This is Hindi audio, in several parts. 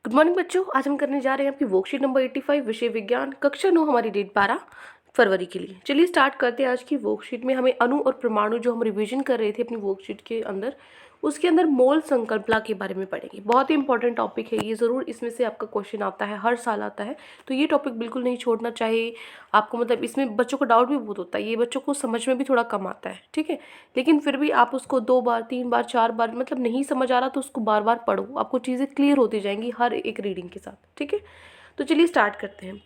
गुड मॉर्निंग बच्चों। आज हम करने जा रहे हैं आपकी वर्कशीट नंबर 85 विषय विज्ञान कक्षा 9 हमारी डेट 12 फरवरी के लिए। चलिए स्टार्ट करते हैं। आज की वर्कशीट में हमें अणु और परमाणु जो हम रिवीजन कर रहे थे अपनी वर्कशीट के अंदर, उसके अंदर मोल संकल्पना के बारे में पढ़ेंगे। बहुत ही इंपॉर्टेंट टॉपिक है ये, ज़रूर इसमें से आपका क्वेश्चन आता है, हर साल आता है, तो ये टॉपिक बिल्कुल नहीं छोड़ना चाहिए आपको। मतलब इसमें बच्चों को डाउट भी बहुत होता है, ये बच्चों को समझ में भी थोड़ा कम आता है, ठीक है। लेकिन फिर भी आप उसको 2 बार 3 बार 4 बार, मतलब नहीं समझ आ रहा तो उसको बार बार पढ़ो, आपको चीज़ें क्लियर होती जाएंगी हर एक रीडिंग के साथ, ठीक है। तो चलिए स्टार्ट करते हैं।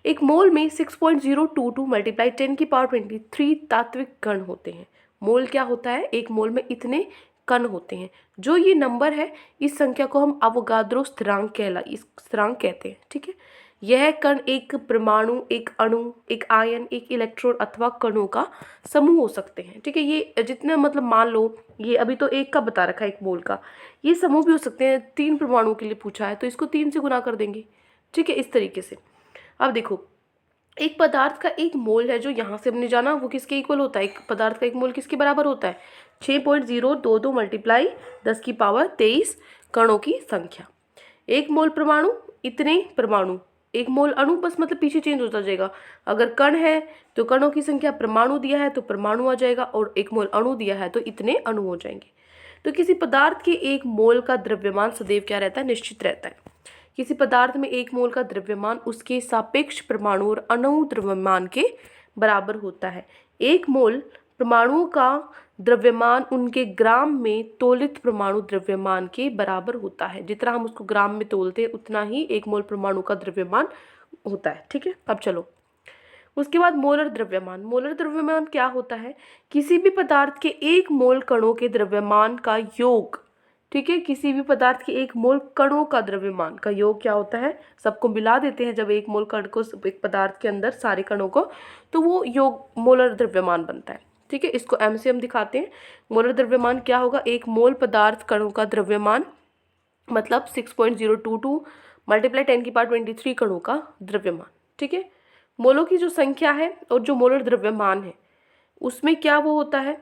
एक मोल में 6.022 मल्टीप्लाई 10⁻23 तात्विक कण होते हैं। मोल क्या होता है? एक मोल में इतने कण होते हैं। जो ये नंबर है, इस संख्या को हम अवोगाद्रो स्थिरांक कहते हैं, ठीक है। यह कण एक परमाणु, एक अणु, एक आयन, एक इलेक्ट्रॉन अथवा कणों का समूह हो सकते हैं, ठीक है। ये जितने, मतलब मान लो ये अभी तो एक का बता रखा है, एक मोल का, ये समूह भी हो सकते हैं। 3 परमाणुओं के लिए पूछा है तो इसको 3 से गुना कर देंगे, ठीक है, इस तरीके से। अब देखो, एक पदार्थ का एक मोल है, जो यहाँ से हमने जाना, वो किसके इक्वल होता है? एक पदार्थ का एक मोल किसके बराबर होता है? 6.022 मल्टीप्लाई 10⁻23 कणों की संख्या। एक मोल परमाणु, इतने परमाणु। एक मोल अणु, बस मतलब पीछे चेंज होता जाएगा। अगर कण है तो कणों की संख्या, परमाणु दिया है तो परमाणु आ जाएगा, और एक मोल अणु दिया है तो इतने अणु हो जाएंगे। तो किसी पदार्थ के एक मोल का द्रव्यमान सदैव क्या रहता है? निश्चित रहता है। किसी पदार्थ में एक मोल का द्रव्यमान उसके सापेक्ष परमाणु और अणु द्रव्यमान के बराबर होता है। एक मोल परमाणुओं का द्रव्यमान उनके ग्राम में तोलित परमाणु द्रव्यमान के बराबर होता है। जितना हम उसको ग्राम में तोलते हैं उतना ही एक मोल परमाणु का द्रव्यमान होता है, ठीक है। अब चलो, उसके बाद मोलर द्रव्यमान। मोलर द्रव्यमान क्या होता है? किसी भी पदार्थ के एक मोल कणों के द्रव्यमान का योग, ठीक है। किसी भी पदार्थ के एक मोल कणों का द्रव्यमान का योग क्या होता है? सबको मिला देते हैं जब एक मोल कण को, एक पदार्थ के अंदर सारे कणों को, तो वो योग मोलर द्रव्यमान बनता है, ठीक है। इसको एम से हम दिखाते हैं। मोलर द्रव्यमान क्या होगा? एक मोल पदार्थ कणों का द्रव्यमान, मतलब 6.022 मल्टीप्लाई 10⁻23 कणों का द्रव्यमान, ठीक है। मोलों की जो संख्या है और जो मोलर द्रव्यमान है, उसमें क्या वो होता है,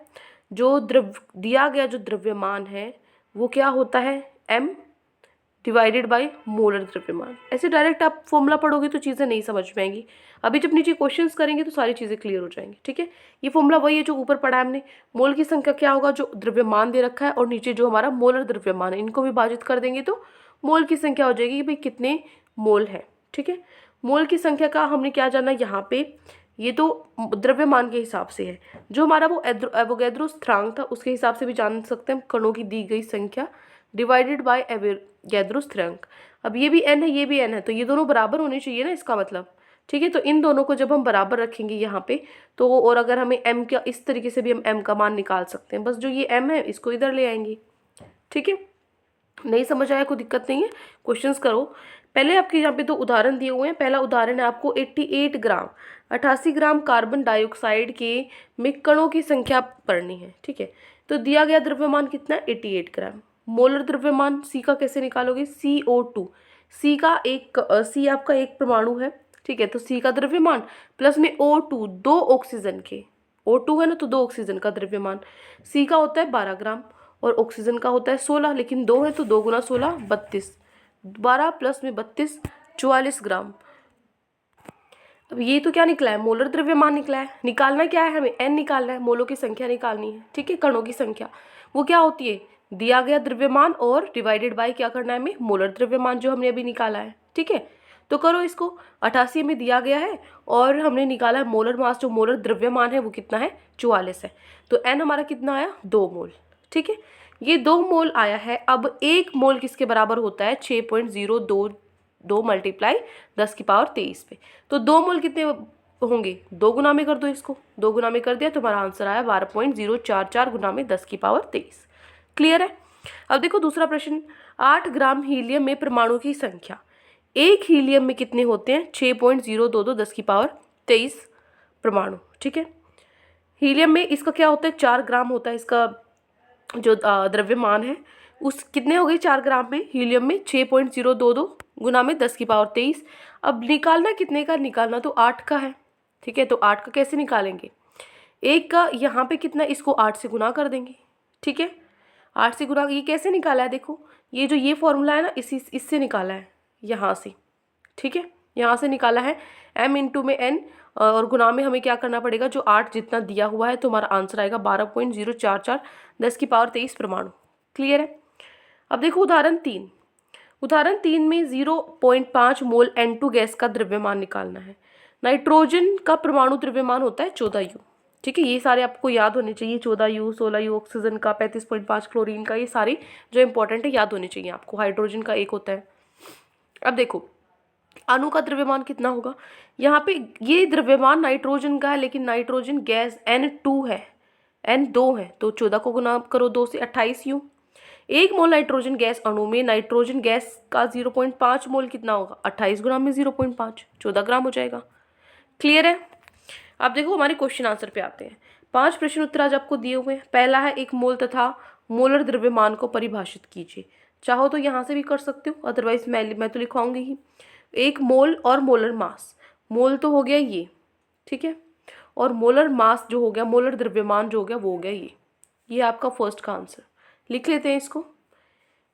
जो दिया गया जो द्रव्यमान है वो क्या होता है? m डिवाइडेड बाय मोलर द्रव्यमान। ऐसे डायरेक्ट आप फॉर्मूला पढ़ोगे तो चीज़ें नहीं समझ में आएंगी। अभी जब नीचे क्वेश्चंस करेंगे तो सारी चीज़ें क्लियर हो जाएंगी, ठीक है। ये फॉर्मूला वही है जो ऊपर पढ़ा है हमने। मोल की संख्या क्या होगा? जो द्रव्यमान दे रखा है, और नीचे जो हमारा मोलर द्रव्यमान है, इनको विभाजित कर देंगे तो मोल की संख्या हो जाएगी कि भाई कितने मोल है, ठीक है। मोल की संख्या का हमने क्या जाना यहाँ पे? ये तो द्रव्यमान के हिसाब से है। जो हमारा वो एवोगैद्रो स्थिरांक था उसके हिसाब से भी जान सकते हैं, कणों की दी गई संख्या डिवाइडेड बाय एवोगैद्रो स्थिरांक। अब ये भी n है, ये भी n है, तो ये दोनों बराबर होने चाहिए ना, इसका मतलब, ठीक है। तो इन दोनों को जब हम बराबर रखेंगे यहाँ पे, तो और अगर हमें m का, इस तरीके से भी हम m का मान निकाल सकते हैं। बस जो ये m है इसको इधर ले आएंगे, ठीक है। नहीं समझ आया कोई दिक्कत नहीं है, क्वेश्चंस करो। पहले आपके यहाँ पे 2 उदाहरण दिए हुए हैं। पहला उदाहरण है आपको 88 ग्राम 88 ग्राम कार्बन डाइऑक्साइड के में कणों की संख्या पढ़नी है, ठीक है। तो दिया गया द्रव्यमान कितना? 88 ग्राम। मोलर द्रव्यमान C का कैसे निकालोगे? CO2। C आपका एक परमाणु है, ठीक है। तो C का द्रव्यमान प्लस में O2, 2 ऑक्सीजन के, O2 है ना, तो 2 ऑक्सीजन का द्रव्यमान। C का होता है 12 ग्राम और ऑक्सीजन का होता है 16, लेकिन 2 है तो 2 गुना 16 32, 12 प्लस में 32 44 ग्राम। अब ये तो क्या निकला है? मोलर द्रव्यमान निकला है। निकालना क्या है हमें? n निकालना है, मोलों की संख्या निकालनी है, ठीक है। कणों की संख्या वो क्या होती है? दिया गया द्रव्यमान और डिवाइडेड बाय क्या करना है हमें? मोलर द्रव्यमान, जो हमने अभी निकाला है, ठीक है। तो करो इसको। 88 में दिया गया है और हमने निकाला है मोलर मास, जो मोलर द्रव्यमान है वो कितना है? 44 है। तो n हमारा कितना आया? 2 मोल, ठीक है। ये 2 मोल आया है। अब 1 मोल किसके बराबर होता है? 6.022 मल्टीप्लाई 10⁻23 पे। तो 2 मोल कितने होंगे? 2 गुना में कर दो इसको, 2 गुना में कर दिया, तुम्हारा आंसर आया 12.044 गुना में 10⁻23। क्लियर है? अब देखो दूसरा प्रश्न। 8 ग्राम हीलियम में परमाणु की संख्या। एक हीलियम में कितने होते हैं? 6.022 10⁻23 परमाणु, ठीक है। हीलियम में इसका क्या होता है? 4 ग्राम होता है इसका जो द्रव्यमान है। उस कितने हो गए 4 ग्राम में? हीलियम में 6.022 गुना में 10⁻23। अब निकालना कितने का? निकालना तो 8 का है, ठीक है। तो 8 का कैसे निकालेंगे? 1 का यहाँ पे कितना, इसको 8 से गुना कर देंगे, ठीक है। 8 से गुना, ये कैसे निकाला है? देखो, ये जो ये फॉर्मूला है ना, इससे निकाला है, यहाँ से, ठीक है, यहाँ से निकाला है m इंटू में n और गुना में हमें क्या करना पड़ेगा, जो 8 जितना दिया हुआ है, तो हमारा आंसर आएगा 12.044 10⁻23 परमाणु। क्लियर है। अब देखो उदाहरण 3। उदाहरण 3 में 0.5 मोल N2 गैस का द्रव्यमान निकालना है। नाइट्रोजन का परमाणु द्रव्यमान होता है 14U। ठीक है, ये सारे आपको याद होने चाहिए, 14U, 16U ऑक्सीजन का, 35.5 क्लोरीन का, ये सारे जो इंपॉर्टेंट है याद होने चाहिए आपको। हाइड्रोजन का 1 होता है। अब देखो अणु का द्रव्यमान कितना होगा, यहाँ पे ये द्रव्यमान नाइट्रोजन का है, लेकिन नाइट्रोजन गैस N2 है, N2 है, तो 14 को गुना करो 2 से 28U। 1 मोल नाइट्रोजन गैस अणु में नाइट्रोजन गैस का 0.5 मोल कितना होगा, 28 ग्राम में 0.5 14 ग्राम हो जाएगा। क्लियर है। अब देखो हमारे क्वेश्चन आंसर पे आते हैं। 5 प्रश्न उत्तर आज आपको दिए हुए हैं। पहला है एक मोल तथा मोलर द्रव्यमान को परिभाषित कीजिए। चाहो तो यहाँ से भी कर सकते हो, अदरवाइज मैं तो लिखवाऊंगी ही। एक मोल और मोलर मास, मोल तो हो गया ये, ठीक है, और मोलर मास जो हो गया, मोलर द्रव्यमान जो हो गया वो हो गया ये आपका फर्स्ट का आंसर। लिख लेते हैं इसको।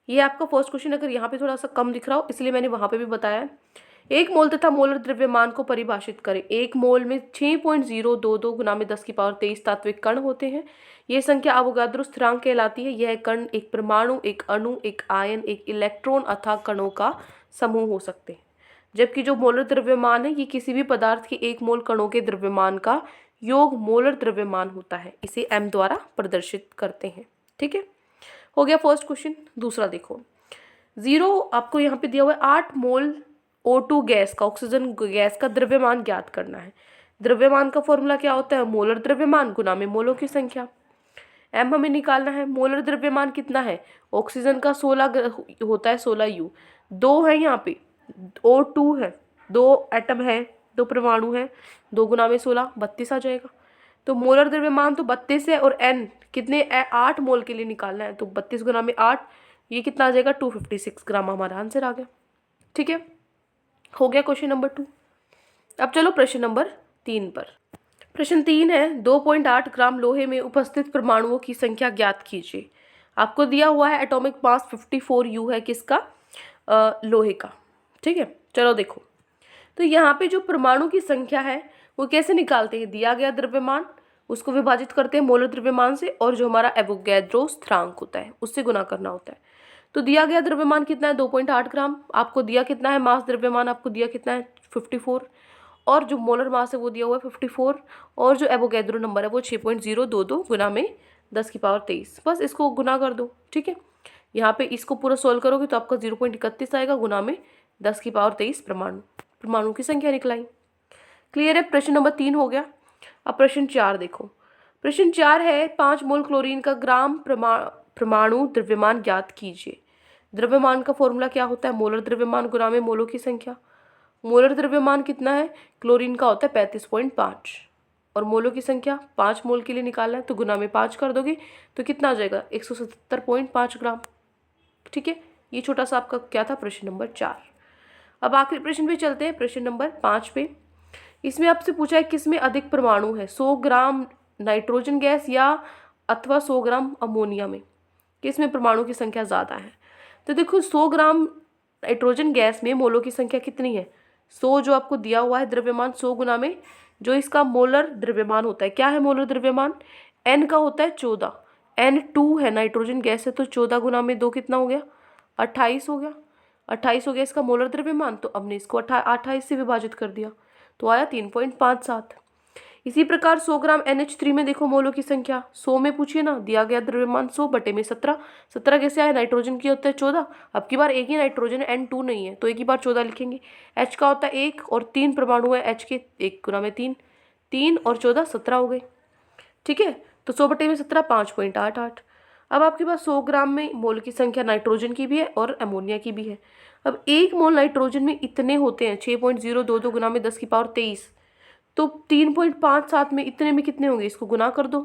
ये आपका फर्स्ट क्वेश्चन अगर यहाँ पे थोड़ा सा कम दिख रहा हो इसलिए मैंने वहाँ पे भी बताया। एक मोल तथा मोलर द्रव्यमान को परिभाषित करें। एक मोल में 6.022 गुना में 10⁻23 तात्विक कण होते हैं। ये संख्या अवोगाद्रो स्थिरांक कहलाती है। यह कण एक परमाणु, एक अणु, एक आयन, एक इलेक्ट्रॉन अथवा कणों का समूह हो सकते हैं। जबकि जो मोलर द्रव्यमान है ये किसी भी पदार्थ के 1 मोल कणों के द्रव्यमान का योग मोलर द्रव्यमान होता है। इसे m द्वारा प्रदर्शित करते हैं। ठीक है, हो गया फर्स्ट क्वेश्चन। दूसरा देखो, 0 आपको यहाँ पे दिया हुआ है 8 मोल O2 गैस का, ऑक्सीजन गैस का द्रव्यमान ज्ञात करना है। द्रव्यमान का फॉर्मूला क्या होता है, मोलर द्रव्यमान गुना में मोलों की संख्या। m हमें निकालना है। मोलर द्रव्यमान कितना है, ऑक्सीजन का 16 होता है, 16U। 2 है यहाँ पे, O2 है, 2 एटम है, 2 परमाणु है, 2 गुना में 16 32 आ जाएगा। तो मोलर द्रव्यमान तो 32 है और n कितने 8 मोल के लिए निकालना है, तो 32 गुना में 8, ये कितना आ जाएगा 256 ग्राम, हमारा आंसर आ गया। ठीक है, हो गया क्वेश्चन नंबर 2। अब चलो प्रश्न नंबर 3 पर। प्रश्न 3 है 2.8 ग्राम लोहे में उपस्थित परमाणुओं की संख्या ज्ञात कीजिए। आपको दिया हुआ है एटॉमिक मास 54U है, किसका, लोहे का। ठीक है, चलो देखो, तो यहाँ पे जो परमाणु की संख्या है वो कैसे निकालते हैं, दिया गया द्रव्यमान उसको विभाजित करते हैं मोलर द्रव्यमान से, और जो हमारा एवोगैड्रो स्थिरांक होता है उससे गुना करना होता है। तो दिया गया द्रव्यमान कितना है 2.8 ग्राम, आपको दिया कितना है मास द्रव्यमान, आपको दिया कितना है 54, और जो मोलर मास है वो दिया हुआ है 54, और जो एवोगैड्रो नंबर है वो 6.022 गुना में 10⁻23। बस इसको गुना कर दो। ठीक है, यहाँ पे इसको पूरा सोल्व करोगे तो आपका 0.31 आएगा, गुना में 10⁻23 परमाणु की संख्या निकलाई। क्लियर है, प्रश्न नंबर 3 हो गया। अब प्रश्न 4 देखो। प्रश्न 4 है 5 मोल क्लोरीन का ग्राम परमाणु द्रव्यमान ज्ञात कीजिए। द्रव्यमान का फॉर्मूला क्या होता है, मोलर द्रव्यमान गुना में मोलों की संख्या। मोलर द्रव्यमान कितना है, क्लोरीन का होता है 35.5, और मोलों की संख्या 5 मोल के लिए निकालना है, तो गुना में 5 कर दोगे तो कितना आ जाएगा 177.5 ग्राम। ठीक है, ये छोटा सा आपका क्या था प्रश्न नंबर 4। अब आखिरी प्रश्न पे चलते हैं, प्रश्न नंबर 5 पे। इसमें आपसे पूछा है किसमें अधिक परमाणु है, 100 ग्राम नाइट्रोजन गैस या अथवा 100 ग्राम अमोनिया में, किसमें परमाणु की संख्या ज़्यादा है। तो देखो 100 ग्राम नाइट्रोजन गैस में मोलों की संख्या कितनी है, 100 जो आपको दिया हुआ है द्रव्यमान, 100 गुना में जो इसका मोलर द्रव्यमान होता है, क्या है मोलर द्रव्यमान, n का होता है 14, N2 है, नाइट्रोजन गैस है, तो 14 गुना में 2 कितना हो गया 28 हो गया। 28 हो गया इसका मोलर द्रव्यमान, तो हमने इसको 28 से विभाजित कर दिया तो आया 3.57। इसी प्रकार 100 ग्राम NH3 में देखो मोलों की संख्या, 100 में पूछिए ना, दिया गया द्रव्यमान 100 बटे में 17, 17 कैसे आया, नाइट्रोजन की होता है 14, अब की बार एक ही नाइट्रोजन N2 नहीं है तो एक ही बार 14 लिखेंगे। H का होता है 1 और 3 परमाणु है H के, 1 गुना में 3, 3 और 14 17 हो गए। ठीक है, तो 100 बटे में 17 5.88। अब आपके पास 100 ग्राम में मोल की संख्या नाइट्रोजन की भी है और अमोनिया की भी है। अब 1 मोल नाइट्रोजन में इतने होते हैं 6.022 गुना में 10⁻23, तो 3.57 में इतने में कितने होंगे, इसको गुना कर दो।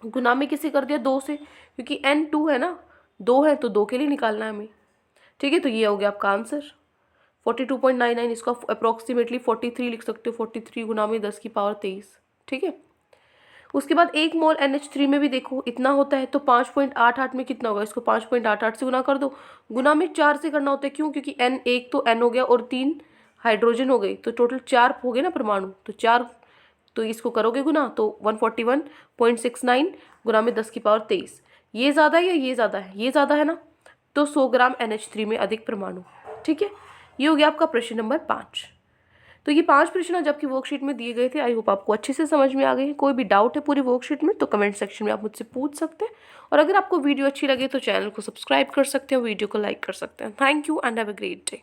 गुना में किसे कर दिया 2 से, क्योंकि N2 है ना, 2 है तो 2 के लिए निकालना है हमें। ठीक है, तो ये हो गया आपका आंसर 42.99। इसको अप्रोक्सीमेटली 43 लिख सकते हो, 43 गुना में 10⁻23। ठीक है, उसके बाद 1 मोल NH3 में भी देखो इतना होता है, तो 5.88 में कितना होगा, इसको 5.88 से गुना कर दो। गुना में 4 से करना होता है, क्यों? क्योंकि N एक तो N हो गया और 3 हाइड्रोजन हो गई, तो टोटल 4 हो गए ना परमाणु, तो 4, तो इसको करोगे गुना तो 141.69 गुना में 10 की पावर 23। ये ज़्यादा है या ये ज़्यादा है? ये ज़्यादा है ना, तो 100 ग्राम NH3 में अधिक परमाणु। ठीक है, ये हो गया आपका प्रश्न नंबर 5। तो ये 5 प्रश्न आज आपकी वर्कशीट में दिए गए थे। आई होप आपको अच्छे से समझ में आ गए हैं। कोई भी डाउट है पूरी वर्कशीट में तो कमेंट सेक्शन में आप मुझसे पूछ सकते हैं, और अगर आपको वीडियो अच्छी लगे तो चैनल को सब्सक्राइब कर सकते हैं, वीडियो को लाइक कर सकते हैं। Thank you and have a great day.